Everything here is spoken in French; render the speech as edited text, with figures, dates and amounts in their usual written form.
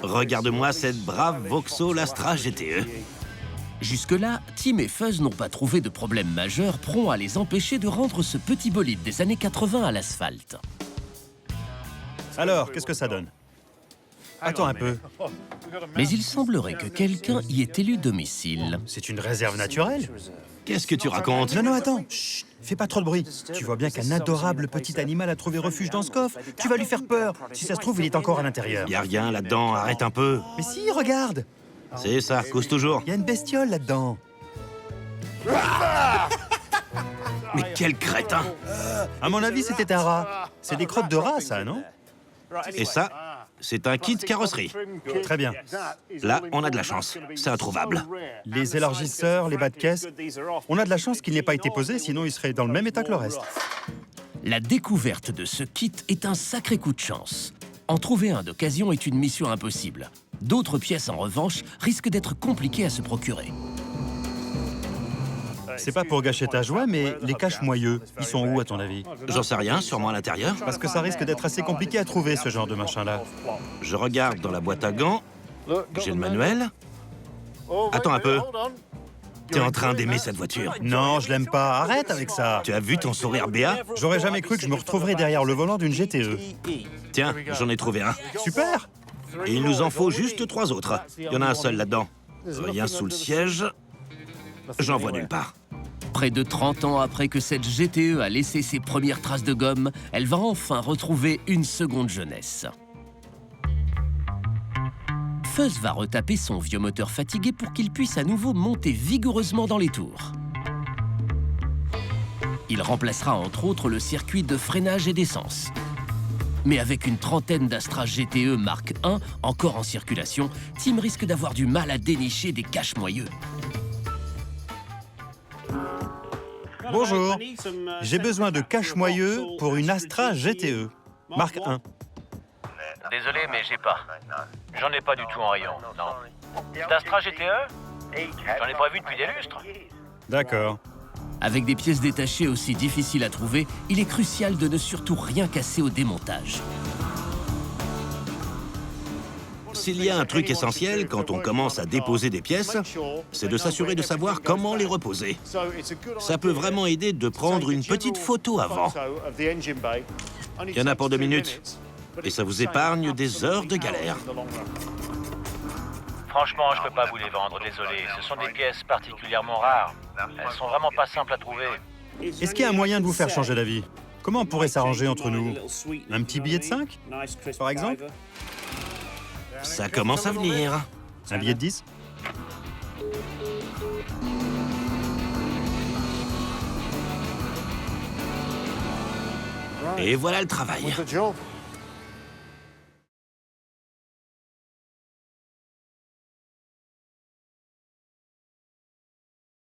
Regarde-moi cette brave Vauxhall Astra GTE. Jusque-là, Tim et Fuzz n'ont pas trouvé de problème majeur prompt à les empêcher de rendre ce petit bolide des années 80 à l'asphalte. Alors, qu'est-ce que ça donne? Attends un peu. Mais il semblerait que quelqu'un y ait élu domicile. C'est une réserve naturelle? Qu'est-ce que tu racontes? Non, attends. Chut, fais pas trop de bruit. Tu vois bien qu'un adorable petit animal a trouvé refuge dans ce coffre. Tu vas lui faire peur. Si ça se trouve, il est encore à l'intérieur. Y a rien là-dedans, arrête un peu. Mais si, regarde. C'est ça, cause toujours. Il y a une bestiole là-dedans. Mais quel crétin! À mon avis, c'était un rat. C'est des crottes de rat, ça, non? Et ça, c'est un kit carrosserie. Très bien. Là, on a de la chance. C'est introuvable. Les élargisseurs, les bas de caisse. On a de la chance qu'il n'ait pas été posé, sinon il serait dans le même état que le reste. La découverte de ce kit est un sacré coup de chance. En trouver un d'occasion est une mission impossible. D'autres pièces, en revanche, risquent d'être compliquées à se procurer. C'est pas pour gâcher ta joie, mais les caches-moyeux, ils sont où, à ton avis? J'en sais rien, sûrement à l'intérieur. Parce que ça risque d'être assez compliqué à trouver, ce genre de machin-là. Je regarde dans la boîte à gants. J'ai le manuel. Attends un peu. T'es en train d'aimer cette voiture. Non, je l'aime pas. Arrête avec ça. Tu as vu ton sourire béat? J'aurais jamais cru que je me retrouverais derrière le volant d'une GTE. Tiens, j'en ai trouvé un. Super! Et il nous en faut juste 3 autres. Il y en a un seul là-dedans. Rien sous le siège. J'en vois nulle part. Près de 30 ans après que cette GTE a laissé ses premières traces de gomme, elle va enfin retrouver une seconde jeunesse. Fuzz va retaper son vieux moteur fatigué pour qu'il puisse à nouveau monter vigoureusement dans les tours. Il remplacera entre autres le circuit de freinage et d'essence. Mais avec une trentaine d'Astra GTE Mark I encore en circulation, Tim risque d'avoir du mal à dénicher des caches-moyeux. Bonjour. J'ai besoin de cache-moyeux pour une Astra GTE. Mark I. Désolé, mais j'ai pas. J'en ai pas du tout en rayon, non. D'Astra GTE? J'en ai pas vu depuis des lustres. D'accord. Avec des pièces détachées aussi difficiles à trouver, il est crucial de ne surtout rien casser au démontage. S'il y a un truc essentiel quand on commence à déposer des pièces, c'est de s'assurer de savoir comment les reposer. Ça peut vraiment aider de prendre une petite photo avant. Il y en a pour 2 minutes. Et ça vous épargne des heures de galère. Franchement, je peux pas vous les vendre, désolé. Ce sont des pièces particulièrement rares. Elles sont vraiment pas simples à trouver. Est-ce qu'il y a un moyen de vous faire changer d'avis? Comment on pourrait s'arranger entre nous? Un petit billet de 5, par exemple? Ça commence à venir. Un billet de 10? Et voilà le travail.